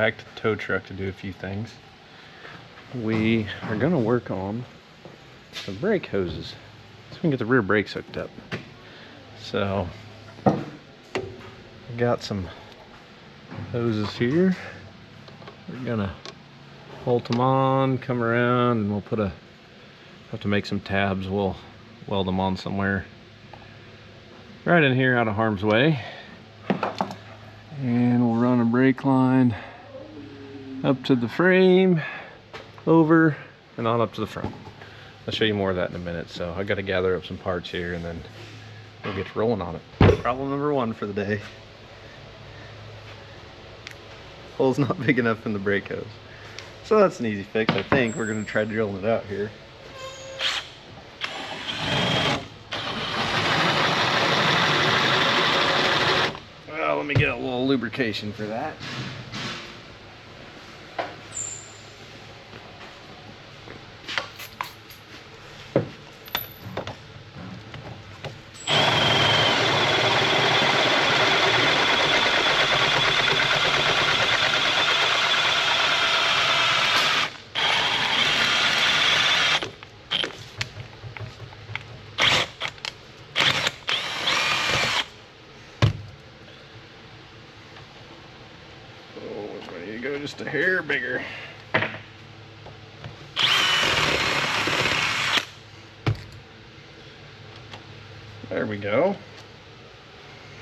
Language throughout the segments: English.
back to the tow truck to do a few things. We are gonna work on the brake hoses so we can get the rear brakes hooked up. So I got some hoses here. We're gonna bolt them on, come around, and we'll have to make some tabs. We'll weld them on somewhere right in here out of harm's way. And we'll run a brake line up to the frame, over, and on up to the front. I'll show you more of that in a minute. So I got to gather up some parts here and then we'll get rolling on it. Problem number one for the day. Hole's not big enough in the brake hose. So that's an easy fix, I think. We're going to try drilling it out here. Well, let me get a little lubrication for that. Go just a hair bigger. There we go.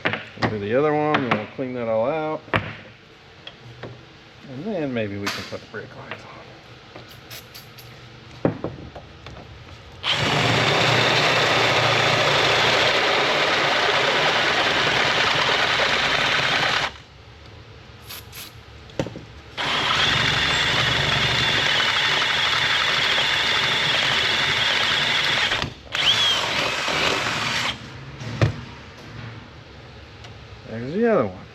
We'll do the other one and we'll clean that all out. And then maybe we can put the brake lines on. There's the other one.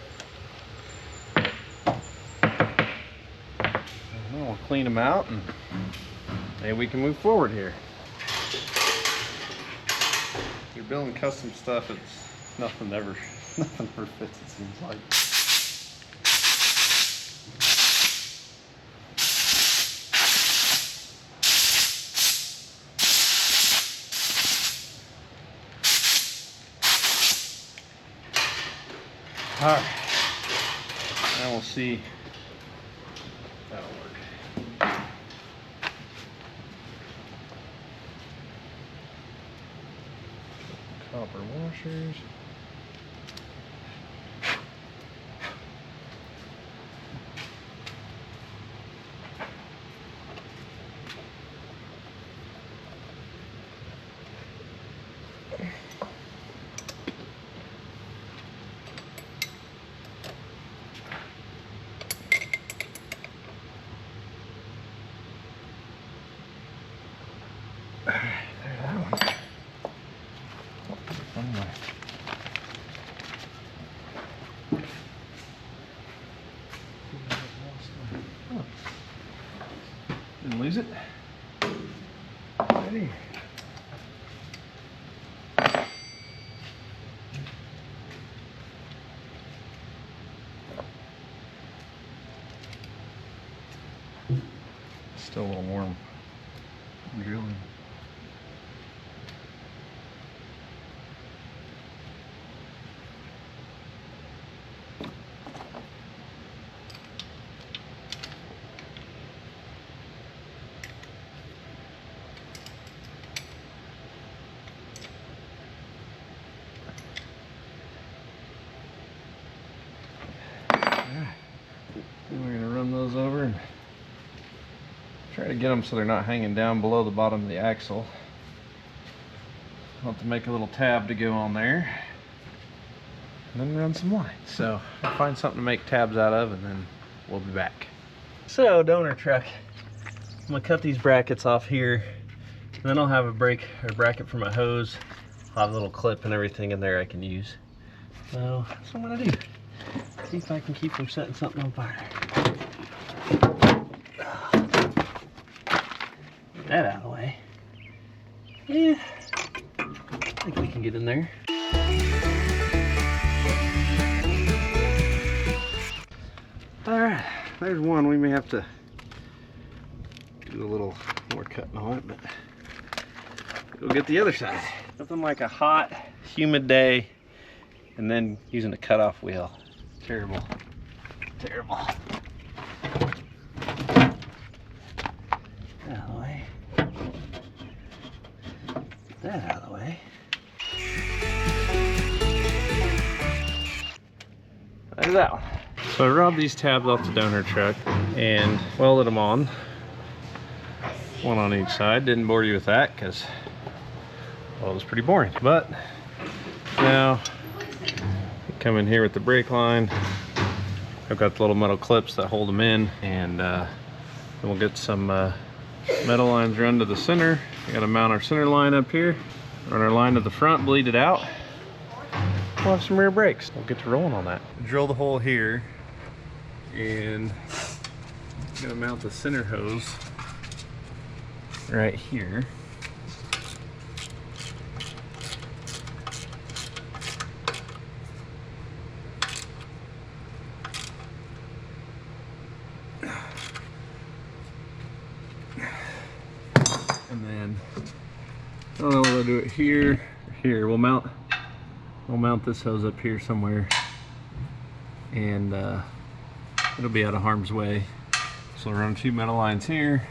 And we'll clean them out and maybe we can move forward here. If you're building custom stuff, it's nothing ever fits, it seems like. All right, now we'll see if that'll work. Copper washers. There's that one. Anyway. Oh. Didn't lose it. Ready. Still a little warm. Drilling. Then we're going to run those over and try to get them so they're not hanging down below the bottom of the axle. I'll have to make a little tab to go on there and then run some lines. So I'll find something to make tabs out of and then we'll be back. So donor truck, I'm going to cut these brackets off here and then I'll have a bracket for my hose. I'll have a little clip and everything in there I can use. So that's what I'm going to do. See if I can keep from setting something on fire. Get that out of the way. Yeah, I think we can get in there. All right, there's one. We may have to do a little more cutting on it, but we'll get the other side. Nothing like a hot, humid day and then using a cutoff wheel. Terrible. Terrible. Get out of the way. Get that out of the way. There's that one. So I robbed these tabs off the donor truck and welded them on. One on each side. Didn't bore you with that because, well, it was pretty boring. But now, come in here with the brake line. I've got the little metal clips that hold them in, and then we'll get some metal lines run to the center. We got to mount our center line up here, run our line to the front, bleed it out. We'll have some rear brakes. We'll get to rolling on that. Drill the hole here, and I'm gonna mount the center hose right here. And then I don't know whether I'll do it here or here. We'll mount this hose up here somewhere, and it'll be out of harm's way. So we'll run 2 metal lines here,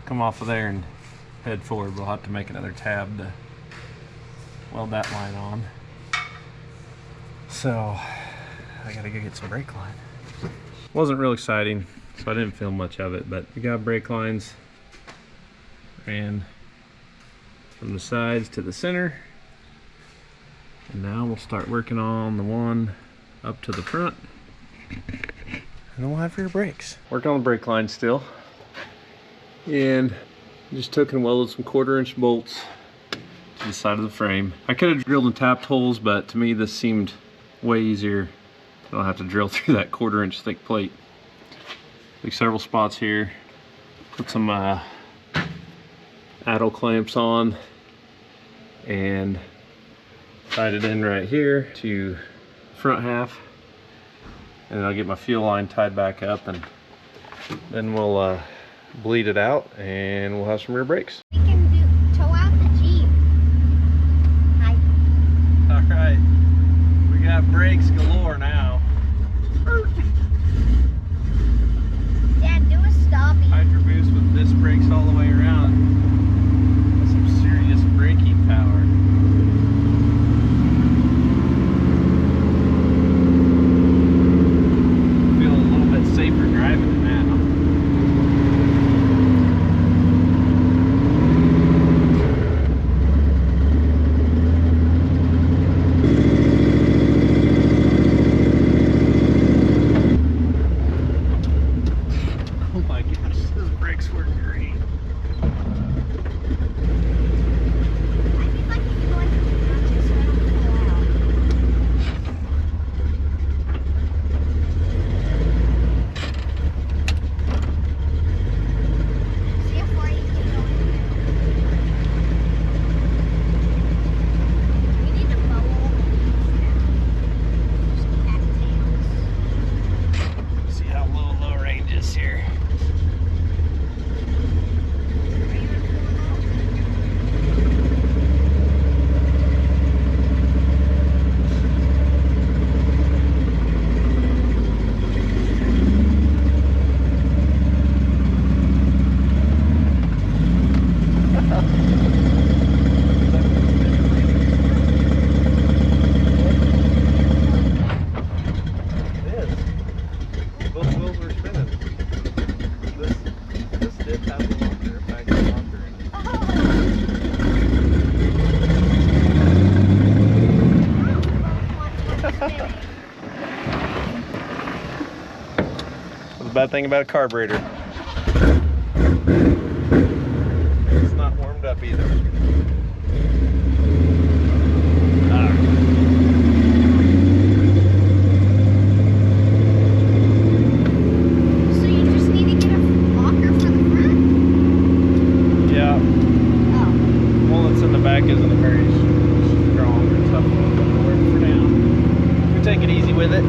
come off of there and head forward. We'll have to make another tab to weld that line on. So I gotta go get some brake line. Wasn't real exciting, so I didn't film much of it, but we got brake lines ran from the sides to the center, and now we'll start working on the one up to the front, and then we'll have rear brakes. Working on the brake line still, and just took and welded some 1/4-inch bolts to the side of the frame. I could have drilled and tapped holes, but to me this seemed way easier. I don't have to drill through that 1/4-inch thick plate. Like several spots here, put some addle clamps on and tied it in right here to the front half, and I'll get my fuel line tied back up, and then we'll bleed it out and we'll have some rear brakes. We can tow out the Jeep. Hi. All right, we got brakes galore now. Dad, do a stoppie. Hydro boost with disc brakes all the way around. Some serious braking power. Feel a little bit safer driving than that. Oh my gosh, those brakes work great. I feel like you can go into the country so I don't fall out. See how far you can go in here. We need to mow all the leaves now. Just cattails. See how low range is here. Are you in full mode? It is. Both wheels were spinning. This did have a locker, a factory locker in it. What's the bad thing about a carburetor? It's not warmed up either. So you just need to get a locker for the front? Yeah, Oh. one that's in the back isn't very strong or tough. We'll work for now. We take it easy with it.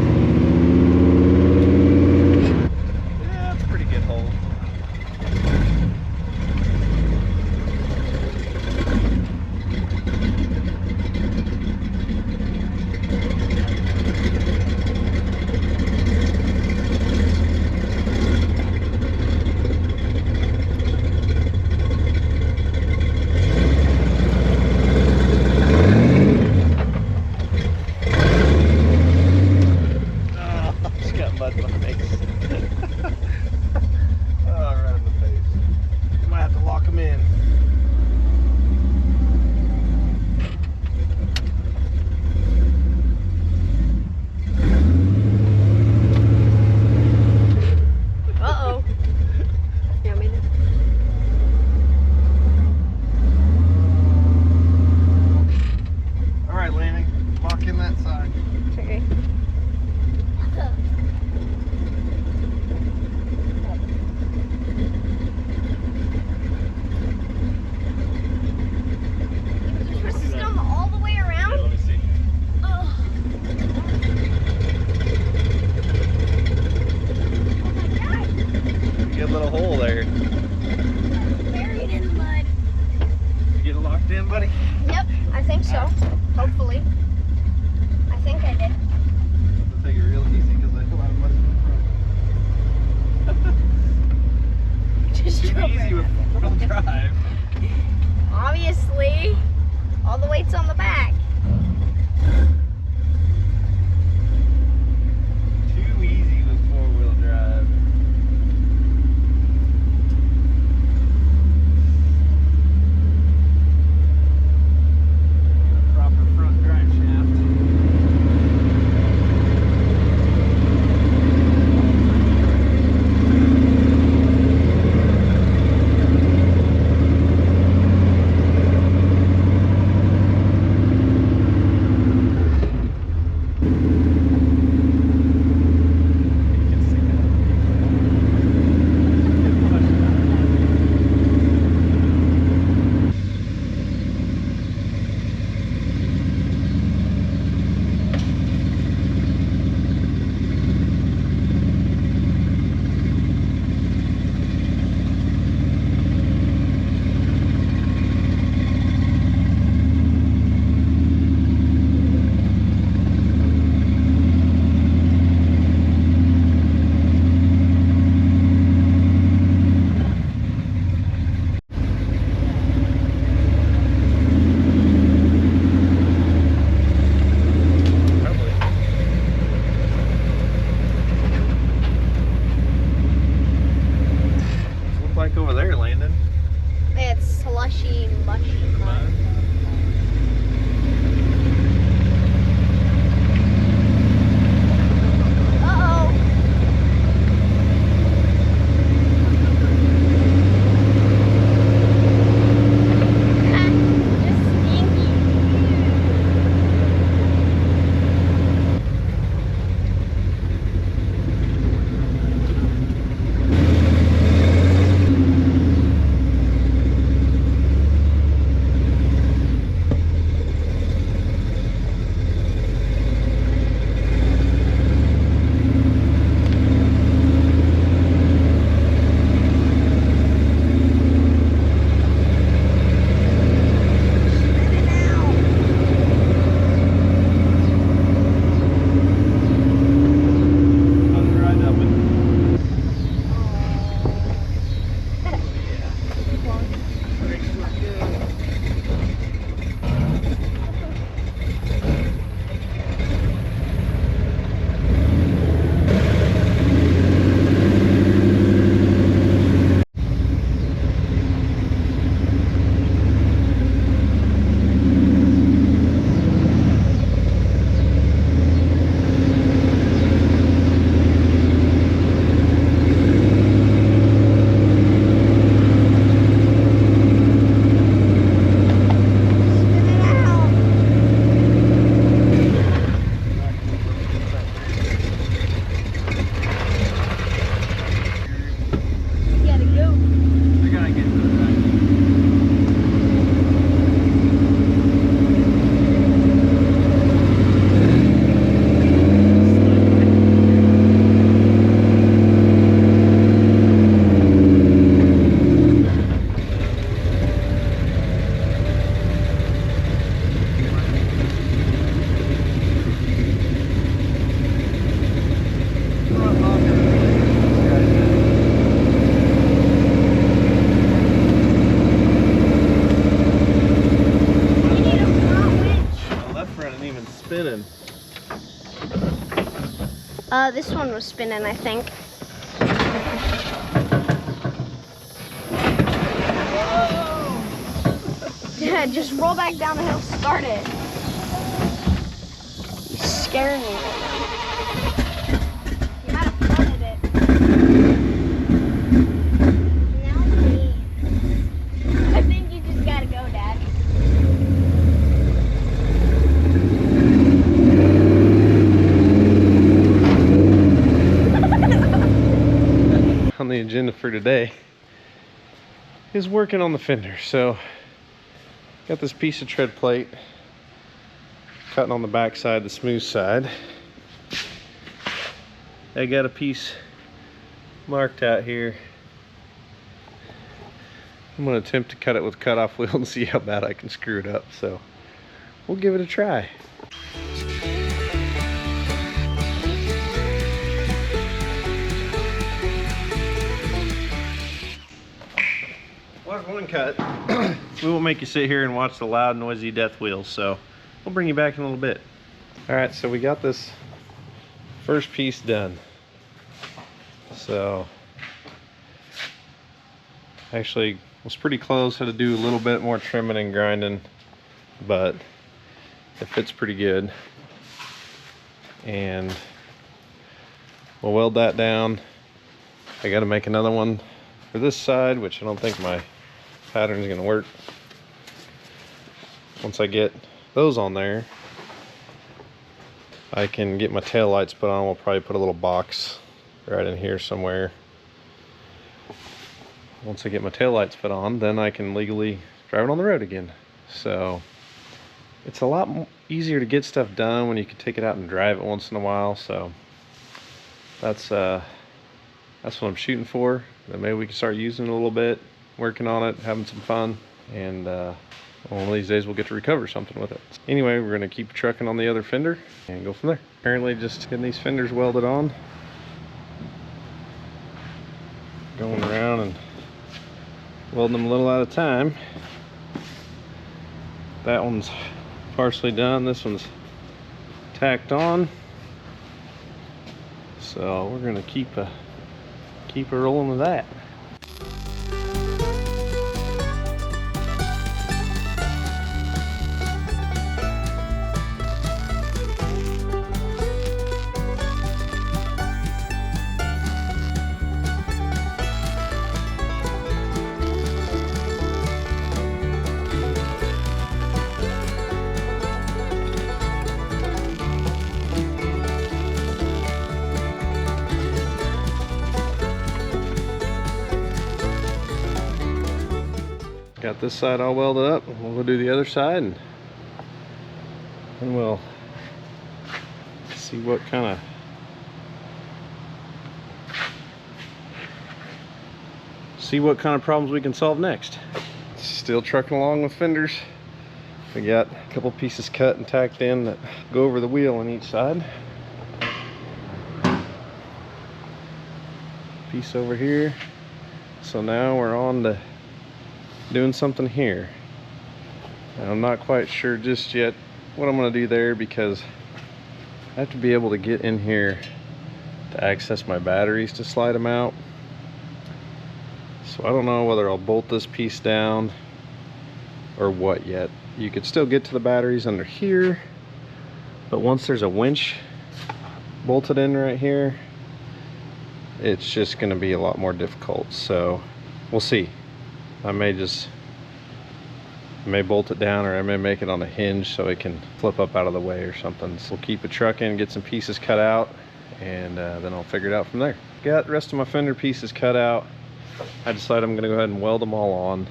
Buried in the mud. You get it locked in, buddy? Yep, I think so. Hopefully. I think I did. I'll take it real easy because I have a lot of mud in the front. Just Too drove easy right with up. four-wheel drive. Obviously, all the weight's on the back. Too easy with four-wheel drive. Get a proper front drive shaft. Like over there, Landon. It's slushy, mushy mud. Uh-oh. Just stinky. How's it ride up it? Brakes work good. Spin it out. You gotta go. I gotta get to the back. Front locker. You need a front winch. My left front ain't even spinning. This one was spinning, I think. Yeah, just roll back down the hill, start it. You're scaring me right now. You might have flooded it. Now me. I think you just gotta go, Dad. On the agenda for today is working on the fender. So got this piece of tread plate cutting on the back side, the smooth side. I got a piece marked out here I'm gonna attempt to cut it with cutoff wheel and see how bad I can screw it up. So we'll give it a try. Well, there's one cut. We won't make you sit here and watch the loud, noisy death wheels, so we'll bring you back in a little bit. All right, so we got this first piece done. So actually was pretty close. Had to do a little bit more trimming and grinding, but it fits pretty good. And we'll weld that down. I got to make another one for this side, which I don't think my pattern is going to work. Once I get those on there, I can get my tail lights put on. We'll probably put a little box right in here somewhere. Once I get my tail lights put on, then I can legally drive it on the road again. So it's a lot easier to get stuff done when you can take it out and drive it once in a while. So that's what I'm shooting for. Then maybe we can start using it a little bit, working on it, having some fun, and one of these days we'll get to recover something with it. Anyway, we're gonna keep trucking on the other fender and go from there. Apparently just getting these fenders welded on, going around and welding them a little at a time. That one's partially done, this one's tacked on. So we're gonna keep rolling with that. Got this side all welded up. We'll go do the other side, and then we'll see what kind of problems we can solve next. Still trucking along with fenders. We got a couple pieces cut and tacked in that go over the wheel on each side. Piece over here. So now we're on to doing something here. And I'm not quite sure just yet what I'm going to do there, because I have to be able to get in here to access my batteries to slide them out. So I don't know whether I'll bolt this piece down or what yet. You could still get to the batteries under here, but once there's a winch bolted in right here, it's just going to be a lot more difficult. So we'll see. I may bolt it down, or I may make it on a hinge so it can flip up out of the way or something. So we'll keep it trucking, get some pieces cut out, and then I'll figure it out from there. Got the rest of my fender pieces cut out. I decided I'm gonna go ahead and weld them all on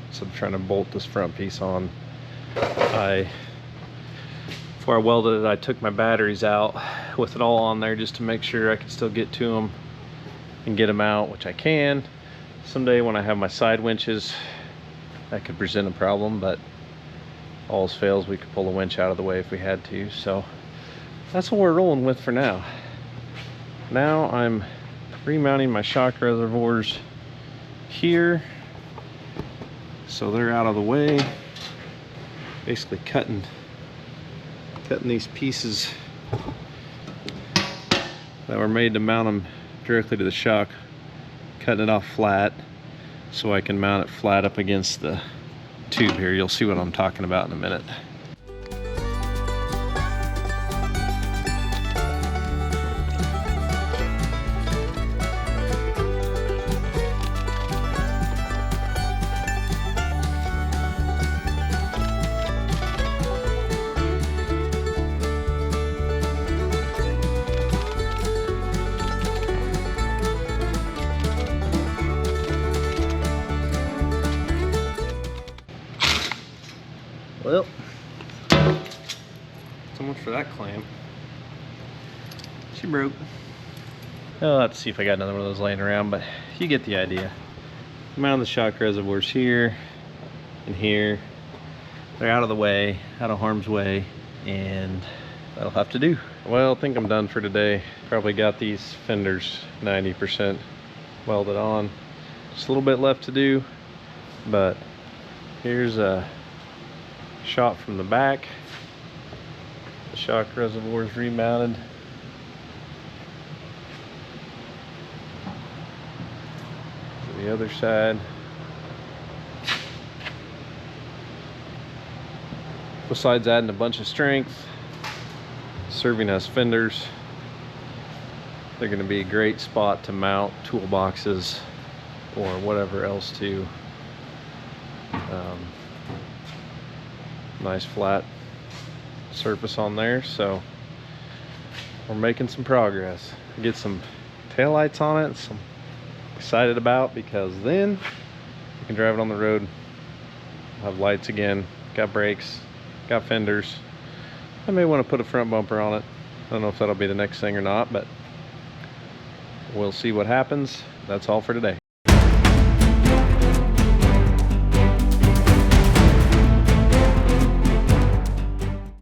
instead of trying to bolt this front piece on. Before I welded it, I took my batteries out with it all on there just to make sure I could still get to them and get them out, which I can. Someday when I have my side winches, that could present a problem, but all else fails, we could pull the winch out of the way if we had to. So that's what we're rolling with for now. Now I'm remounting my shock reservoirs here so they're out of the way. Basically cutting these pieces that were made to mount them directly to the shock, cutting it off flat so I can mount it flat up against the tube here. You'll see what I'm talking about in a minute. Well, so much for that clamp. She broke. I'll have to see if I got another one of those laying around, but you get the idea. Mount the shock reservoirs here and here. They're out of the way, out of harm's way, and that'll have to do. Well, I think I'm done for today. Probably got these fenders 90% welded on. Just a little bit left to do, but here's a shot from the back. The shock reservoir is remounted. To the other side. Besides adding a bunch of strength, serving as fenders, they're going to be a great spot to mount toolboxes or whatever else to. Nice flat surface on there, so we're making some progress. Get some taillights on it, some excited about, because then you can drive it on the road, have lights again, got brakes, got fenders. I may want to put a front bumper on it. I don't know if that'll be the next thing or not, but we'll see what happens. That's all for today.